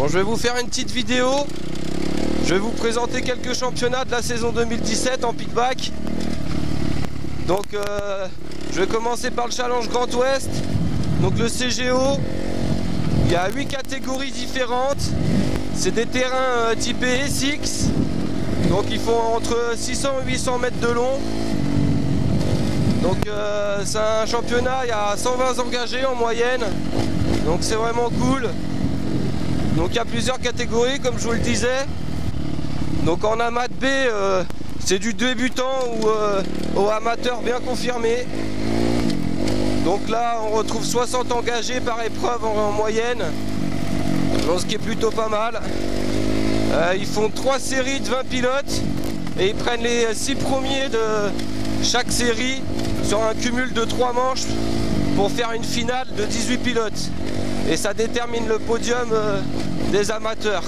Bon, je vais vous faire une petite vidéo. Je vais vous présenter quelques championnats de la saison 2017 en pickback. Donc je vais commencer par le Challenge Grand Ouest. Donc le CGO, il y a 8 catégories différentes. C'est des terrains typés SX. Donc ils font entre 600 et 800 mètres de long. Donc c'est un championnat, il y a 120 engagés en moyenne. Donc c'est vraiment cool. Donc il y a plusieurs catégories comme je vous le disais. Donc en amat B, c'est du débutant ou au amateur bien confirmé. Donc là on retrouve 60 engagés par épreuve en moyenne. Donc, ce qui est plutôt pas mal. Ils font 3 séries de 20 pilotes et ils prennent les 6 premiers de chaque série sur un cumul de 3 manches pour faire une finale de 18 pilotes. Et ça détermine le podium des amateurs.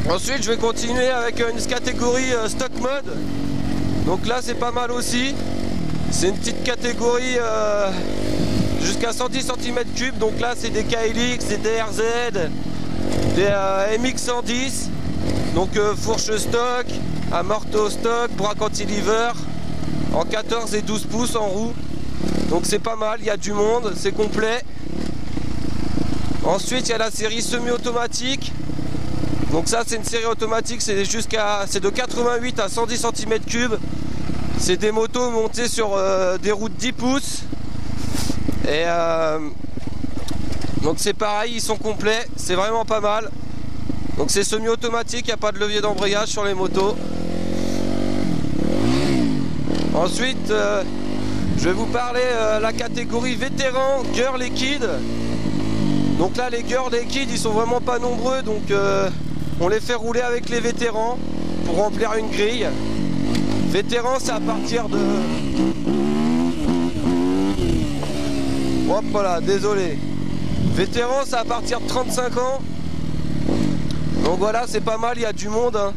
Ensuite je vais continuer avec une catégorie stock mode. Donc là c'est pas mal aussi. C'est une petite catégorie jusqu'à 110 cm3. Donc là c'est des KLX, des DRZ, des MX 110. Donc fourche stock, amorto stock, bras cantilever en 14 et 12 pouces en roue. Donc c'est pas mal, il y a du monde, c'est complet. Ensuite il y a la série semi-automatique. Donc ça c'est une série automatique, c'est de 88 à 110 cm3. C'est des motos montées sur des roues de 10 pouces. Et donc c'est pareil, ils sont complets, c'est vraiment pas mal. Donc c'est semi-automatique, il n'y a pas de levier d'embrayage sur les motos. Ensuite je vais vous parler la catégorie vétéran, girl et kid. Donc là les girls et les kids ils sont vraiment pas nombreux, donc on les fait rouler avec les vétérans pour remplir une grille. Vétérans c'est à partir de... Hop là, désolé. Vétérans c'est à partir de 35 ans. Donc voilà, c'est pas mal, il y a du monde. Hein.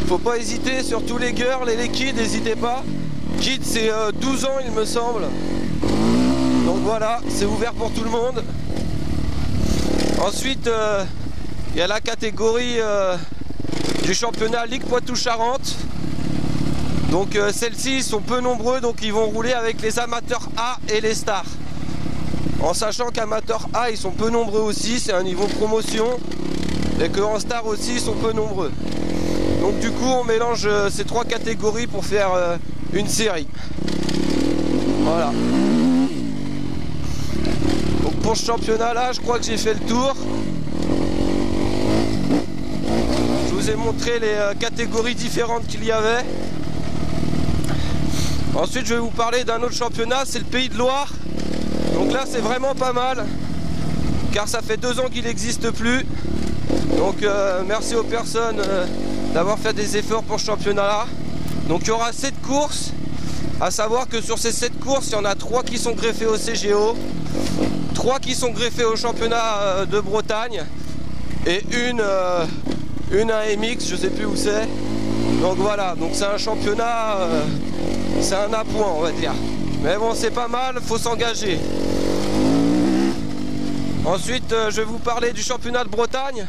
Faut pas hésiter, surtout les girls et les kids, n'hésitez pas. Kids c'est 12 ans il me semble. Donc voilà, c'est ouvert pour tout le monde. Ensuite, il y a la catégorie du championnat Ligue Poitou-Charentes. Donc celles-ci sont peu nombreux, donc ils vont rouler avec les amateurs A et les stars. En sachant qu'amateurs A ils sont peu nombreux aussi, c'est un niveau promotion. Et qu'en star aussi ils sont peu nombreux. Donc du coup on mélange ces 3 catégories pour faire une série. Voilà. Donc pour ce championnat là je crois que j'ai fait le tour. Je vous ai montré les catégories différentes qu'il y avait. Ensuite je vais vous parler d'un autre championnat, c'est le Pays de Loire. Donc là c'est vraiment pas mal, car ça fait 2 ans qu'il n'existe plus. Donc merci aux personnes d'avoir fait des efforts pour ce championnat là. Donc il y aura 7 courses, à savoir que sur ces 7 courses il y en a 3 qui sont greffées au CGO, 3 qui sont greffées au championnat de Bretagne et une AMX, je sais plus où c'est. Donc voilà, donc c'est un championnat, c'est un appoint on va dire. Mais bon c'est pas mal, faut s'engager. Ensuite je vais vous parler du championnat de Bretagne.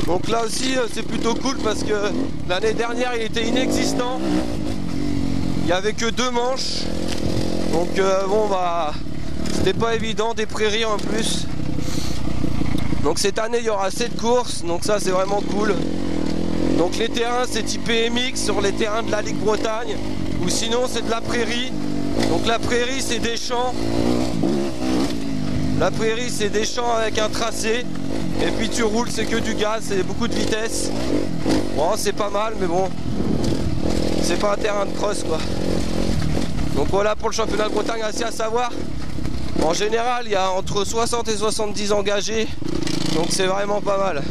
Donc là aussi c'est plutôt cool parce que l'année dernière il était inexistant. Il n'y avait que 2 manches. Donc bon bah c'était pas évident, des prairies en plus. Donc cette année il y aura 7 courses, donc ça c'est vraiment cool. Donc les terrains c'est typé MX sur les terrains de la Ligue Bretagne. Ou sinon c'est de la prairie. Donc la prairie c'est des champs. La prairie c'est des champs avec un tracé. Et puis tu roules, c'est que du gaz, c'est beaucoup de vitesse. Bon c'est pas mal mais bon, c'est pas un terrain de cross quoi. Donc voilà pour le championnat de Bretagne. Assez à savoir, en général il y a entre 60 et 70 engagés. Donc c'est vraiment pas mal.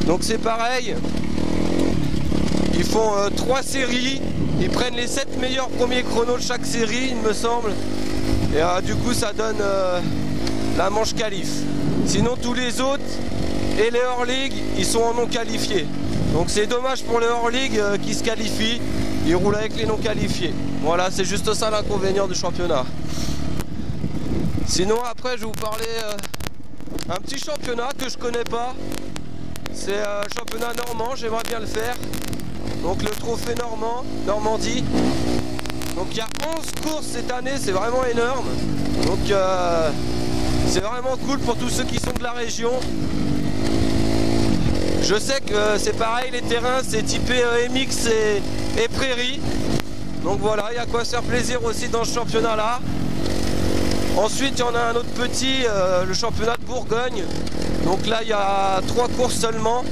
Donc c'est pareil. Ils font 3 séries. Ils prennent les 7 meilleurs premiers chronos de chaque série il me semble. Et du coup ça donne la manche qualif. Sinon tous les autres et les hors-league ils sont en non qualifiés. Donc c'est dommage pour les hors-league qui se qualifient. Ils roulent avec les non qualifiés. Voilà, c'est juste ça l'inconvénient du championnat. Sinon après je vais vous parler un petit championnat que je connais pas. C'est le championnat normand, j'aimerais bien le faire. Donc le trophée Normandie. Donc il y a 11 courses cette année, c'est vraiment énorme. Donc c'est vraiment cool pour tous ceux qui sont de la région. Je sais que c'est pareil, les terrains c'est typé MX et prairie. Donc voilà, il y a quoi se faire plaisir aussi dans ce championnat là. Ensuite il y en a un autre petit, le championnat de Bourgogne. Donc là il y a 3 courses seulement.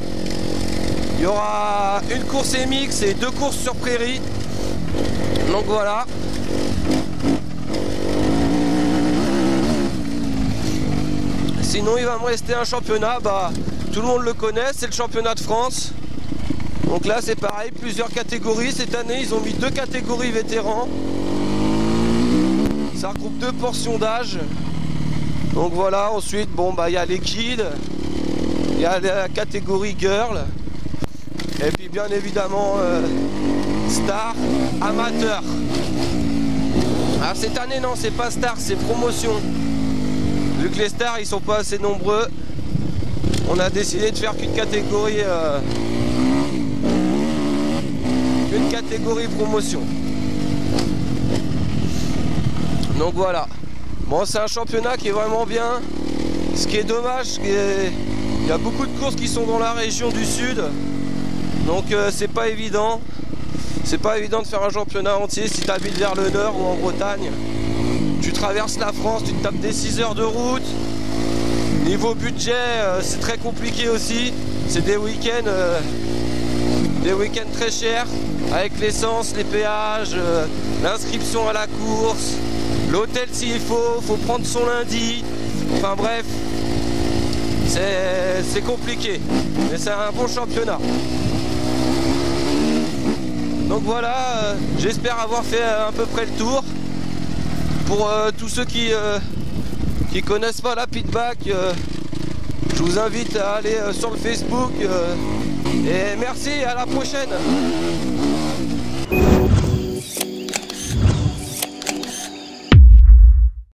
Il y aura une course MX et 2 courses sur prairie. Donc voilà. Sinon il va me rester un championnat, bah tout le monde le connaît, c'est le championnat de France. Donc là c'est pareil, plusieurs catégories. Cette année ils ont mis 2 catégories vétérans. Ça regroupe 2 portions d'âge. Donc voilà, ensuite bon bah il y a les kids, il y a la catégorie girl. Et puis bien évidemment star, amateur. Alors cette année non c'est pas star, c'est promotion. Vu que les stars ils sont pas assez nombreux, on a décidé de faire qu'une catégorie promotion. Donc voilà. Bon c'est un championnat qui est vraiment bien. Ce qui est dommage, il y a beaucoup de courses qui sont dans la région du sud. Donc c'est pas évident. C'est pas évident de faire un championnat entier si tu habites vers le nord ou en Bretagne. Tu traverses la France, tu te tapes des 6 heures de route. Niveau budget, c'est très compliqué aussi. C'est des week-ends très chers, avec l'essence, les péages, l'inscription à la course, l'hôtel s'il faut prendre son lundi. Enfin bref, c'est compliqué. Mais c'est un bon championnat. Donc voilà, j'espère avoir fait à peu près le tour. Pour tous ceux qui connaissent pas la Pitback, je vous invite à aller sur le Facebook. Et merci, à la prochaine.